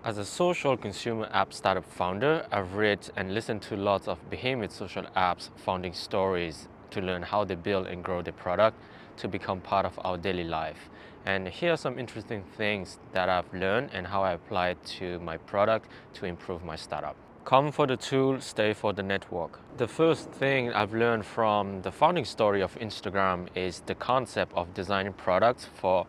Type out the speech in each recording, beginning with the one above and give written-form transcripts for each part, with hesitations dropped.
As a social consumer app startup founder, I've read and listened to lots of behemoth social apps founding stories to learn how they build and grow their product to become part of our daily life. And here are some interesting things that I've learned and how I apply it to my product to improve my startup. Come for the tool, stay for the network. The first thing I've learned from the founding story of Instagram is the concept of designing products for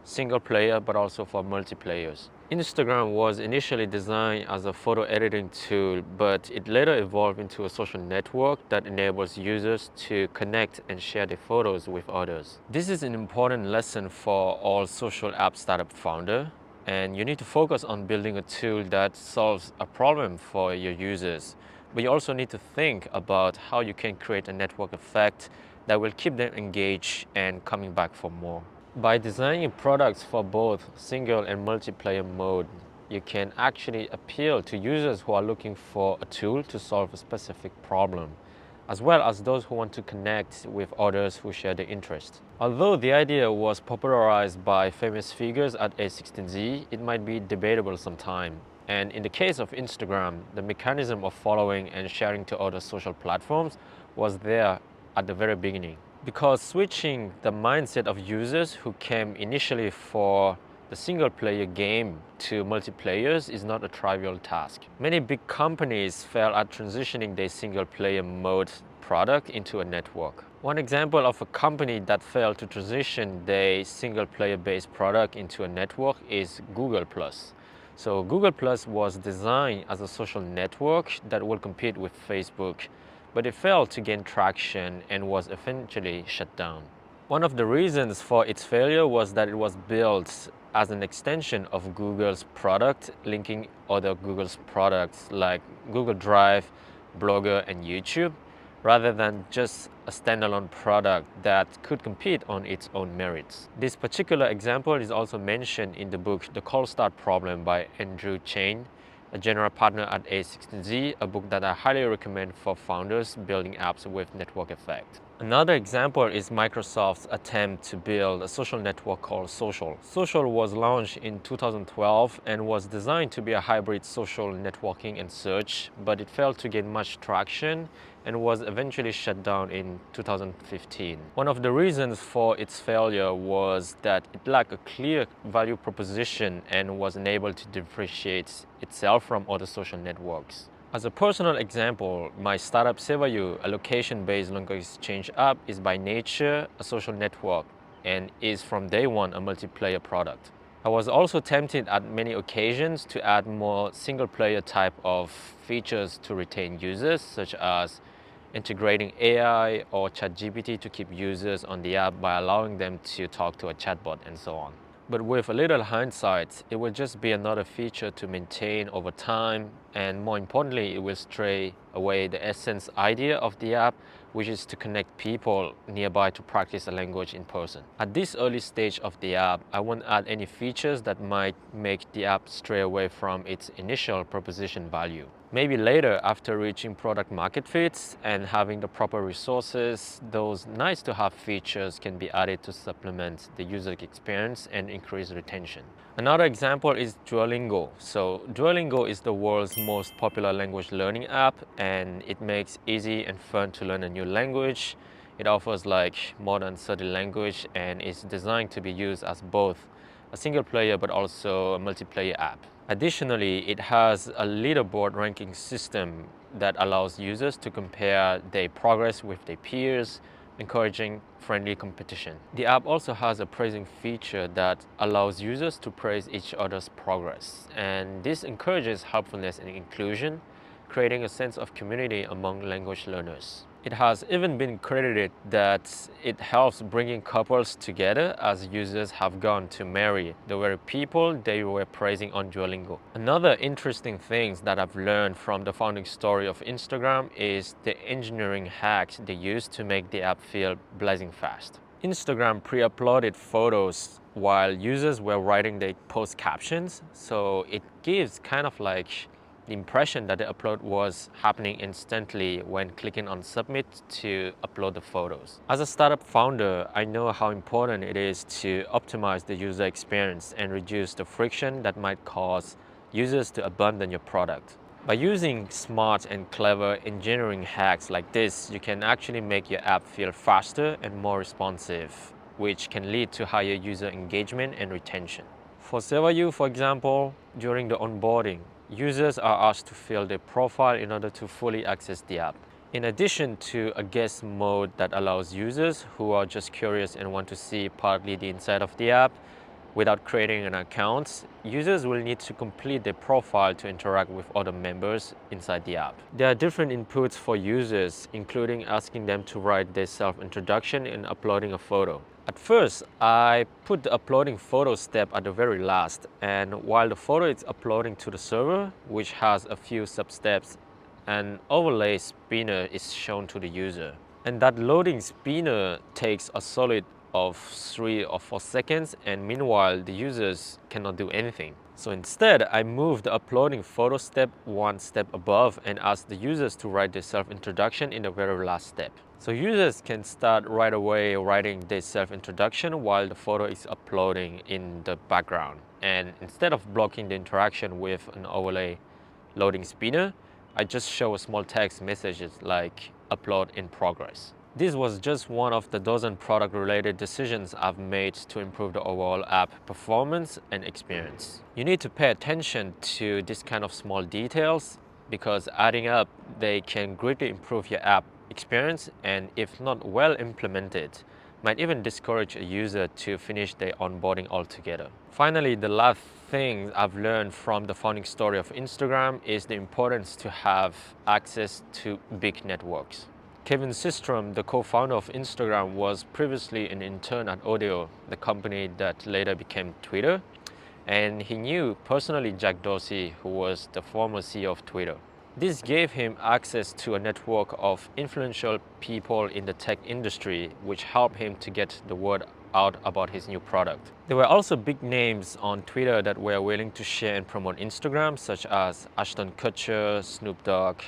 single player but also for multiplayers. Instagram was initially designed as a photo editing tool, but it later evolved into a social network that enables users to connect and share their photos with others. This is an important lesson for all social app startup founder, and you need to focus on building a tool that solves a problem for your users. But you also need to think about how you can create a network effect that will keep them engaged and coming back for more. By designing products for both single and multiplayer mode, you can actually appeal to users who are looking for a tool to solve a specific problem, as well as those who want to connect with others who share their interest. Although the idea was popularized by famous figures at A16Z, it might be debatable sometime. And in the case of Instagram, the mechanism of following and sharing to other social platforms was there at the very beginning. Because switching the mindset of users who came initially for the single player game to multiplayers is not a trivial task. Many big companies fail at transitioning their single player mode product into a network. One example of a company that failed to transition their single player based product into a network is Google+. So Google+ was designed as a social network that will compete with Facebook, but it failed to gain traction and was eventually shut down. One of the reasons for its failure was that it was built as an extension of Google's product, linking other Google's products like Google Drive, Blogger, and YouTube, rather than just a standalone product that could compete on its own merits. This particular example is also mentioned in the book The Cold Start Problem by Andrew Chain, a general partner at A16Z, a book that I highly recommend for founders building apps with network effect. Another example is Microsoft's attempt to build a social network called Social. Social was launched in 2012 and was designed to be a hybrid social networking and search, but it failed to gain much traction and was eventually shut down in 2015. One of the reasons for its failure was that it lacked a clear value proposition and was unable to differentiate itself from other social networks. As a personal example, my startup SewaYou, a location-based language exchange app, is by nature a social network and is from day one a multiplayer product. I was also tempted at many occasions to add more single-player type of features to retain users, such as integrating AI or ChatGPT to keep users on the app by allowing them to talk to a chatbot and so on. But with a little hindsight, it will just be another feature to maintain over time, and more importantly, it will stray away the essence idea of the app, which is to connect people nearby to practice a language in person. At this early stage of the app, I won't add any features that might make the app stray away from its initial proposition value. Maybe later, after reaching product market fit and having the proper resources, those nice to have features can be added to supplement the user experience and increase retention. Another example is Duolingo. So Duolingo is the world's most popular language learning app, and it makes easy and fun to learn a new language. It offers like more than 30 languages and is designed to be used as both a single player but also a multiplayer app. Additionally, it has a leaderboard ranking system that allows users to compare their progress with their peers, encouraging friendly competition. The app also has a praising feature that allows users to praise each other's progress, and this encourages helpfulness and inclusion, creating a sense of community among language learners. It has even been credited that it helps bringing couples together as users have gone to marry the very people they were praising on Duolingo. Another interesting thing that I've learned from the founding story of Instagram is the engineering hacks they used to make the app feel blazing fast. Instagram pre-uploaded photos while users were writing their post captions, so it gives kind of like the impression that the upload was happening instantly when clicking on submit to upload the photos. As a startup founder, I know how important it is to optimize the user experience and reduce the friction that might cause users to abandon your product. By using smart and clever engineering hacks like this, you can actually make your app feel faster and more responsive, which can lead to higher user engagement and retention. For SewaYou, for example, during the onboarding, users are asked to fill their profile in order to fully access the app. In addition to a guest mode that allows users who are just curious and want to see partly the inside of the app without creating an account, users will need to complete their profile to interact with other members inside the app. There are different inputs for users, including asking them to write their self-introduction and uploading a photo. At first, I put the uploading photo step at the very last, and while the photo is uploading to the server, which has a few sub-steps, an overlay spinner is shown to the user. And that loading spinner takes a solid of 3 or 4 seconds, and meanwhile the users cannot do anything. So instead, I moved the uploading photo step one step above and asked the users to write their self-introduction in the very last step. So users can start right away writing their self-introduction while the photo is uploading in the background. And instead of blocking the interaction with an overlay loading spinner, I just show a small text messages like upload in progress. This was just one of the dozen product-related decisions I've made to improve the overall app performance and experience. You need to pay attention to this kind of small details because adding up, they can greatly improve your app experience, and if not well implemented, might even discourage a user to finish their onboarding altogether. Finally, the last thing I've learned from the founding story of Instagram is the importance to have access to big networks. Kevin Systrom, the co-founder of Instagram, was previously an intern at Odeo, the company that later became Twitter, and he knew personally Jack Dorsey, who was the former CEO of Twitter. This gave him access to a network of influential people in the tech industry, which helped him to get the word out about his new product. There were also big names on Twitter that were willing to share and promote Instagram, such as Ashton Kutcher, Snoop Dogg.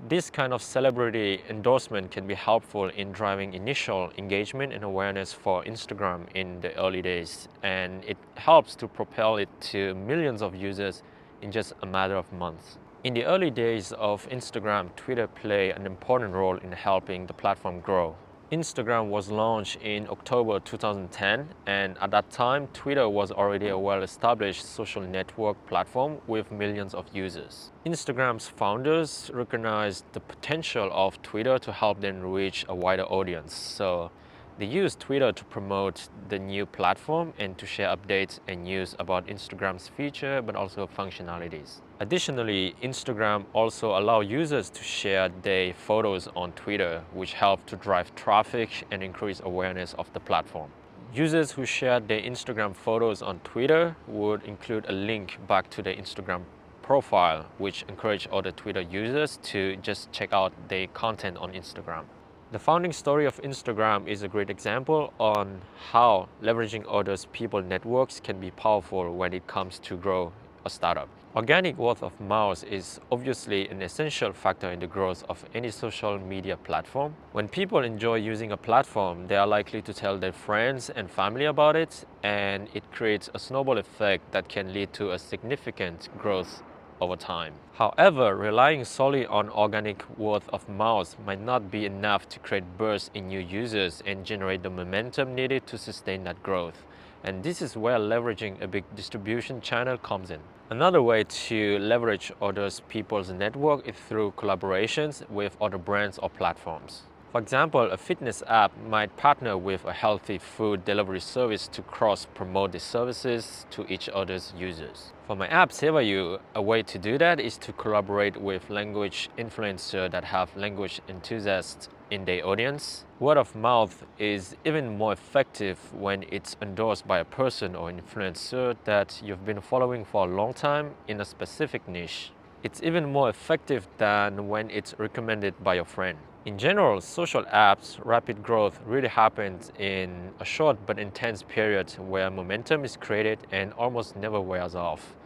This kind of celebrity endorsement can be helpful in driving initial engagement and awareness for Instagram in the early days, and it helps to propel it to millions of users in just a matter of months. In the early days of Instagram, Twitter played an important role in helping the platform grow. Instagram was launched in October 2010, and at that time, Twitter was already a well-established social network platform with millions of users. Instagram's founders recognized the potential of Twitter to help them reach a wider audience, so they used Twitter to promote the new platform and to share updates and news about Instagram's feature but also functionalities. Additionally, Instagram also allows users to share their photos on Twitter, which helped to drive traffic and increase awareness of the platform. Users who shared their Instagram photos on Twitter would include a link back to their Instagram profile, which encouraged other Twitter users to just check out their content on Instagram. The founding story of Instagram is a great example on how leveraging others people's networks can be powerful when it comes to grow a startup. Organic word of mouth is obviously an essential factor in the growth of any social media platform. When people enjoy using a platform, they are likely to tell their friends and family about it, and it creates a snowball effect that can lead to a significant growth over time. However, relying solely on organic word of mouth might not be enough to create bursts in new users and generate the momentum needed to sustain that growth. And this is where leveraging a big distribution channel comes in. Another way to leverage other people's network is through collaborations with other brands or platforms. For example, a fitness app might partner with a healthy food delivery service to cross-promote the services to each other's users. For my app, SewaYou, a way to do that is to collaborate with language influencers that have language enthusiasts in their audience. Word of mouth is even more effective when it's endorsed by a person or influencer that you've been following for a long time in a specific niche. It's even more effective than when it's recommended by your friend. In general, social apps' rapid growth really happens in a short but intense period where momentum is created and almost never wears off.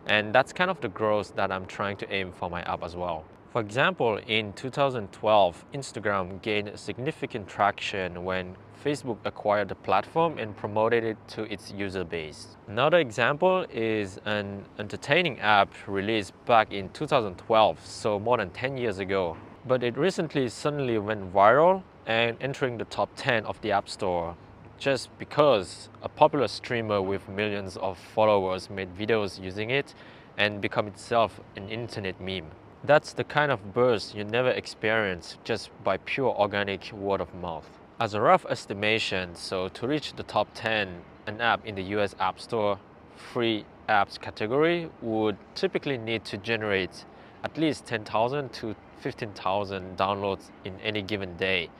And that's kind of the growth that I'm trying to aim for my app as well. For example, in 2012, Instagram gained significant traction when Facebook acquired the platform and promoted it to its user base. Another example is an entertaining app released back in 2012, so more than 10 years ago. But it recently suddenly went viral and entering the top 10 of the App Store just because a popular streamer with millions of followers made videos using it and become itself an internet meme. That's the kind of burst you never experience just by pure organic word of mouth. As a rough estimation, so to reach the top 10, an app in the US App Store free apps category would typically need to generate at least 10,000 to 15,000 downloads in any given day,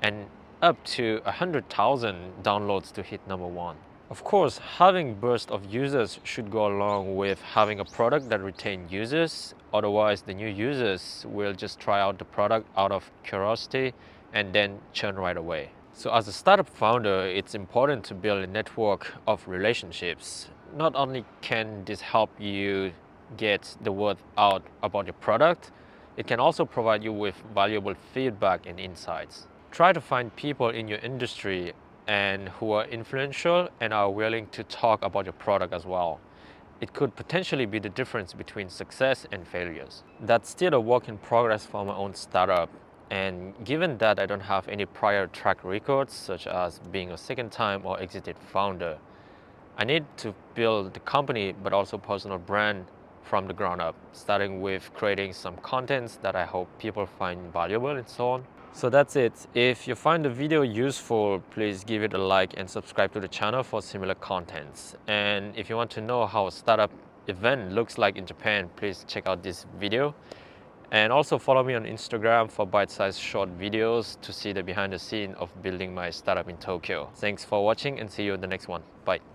and up to 100,000 downloads to hit number one. Of course, having bursts of users should go along with having a product that retains users. Otherwise, the new users will just try out the product out of curiosity and then churn right away. So as a startup founder, it's important to build a network of relationships. Not only can this help you get the word out about your product, it can also provide you with valuable feedback and insights. Try to find people in your industry and who are influential and are willing to talk about your product as well. It could potentially be the difference between success and failures. That's still a work in progress for my own startup. And given that I don't have any prior track records, such as being a second-time or exited founder, I need to build the company but also personal brand from the ground up, starting with creating some contents that I hope people find valuable and so on. So that's it. If you find the video useful, please give it a like and subscribe to the channel for similar contents. And if you want to know how a startup event looks like in Japan, please check out this video. And also follow me on Instagram for bite-sized short videos to see the behind the scene of building my startup in Tokyo. Thanks for watching and see you in the next one. Bye.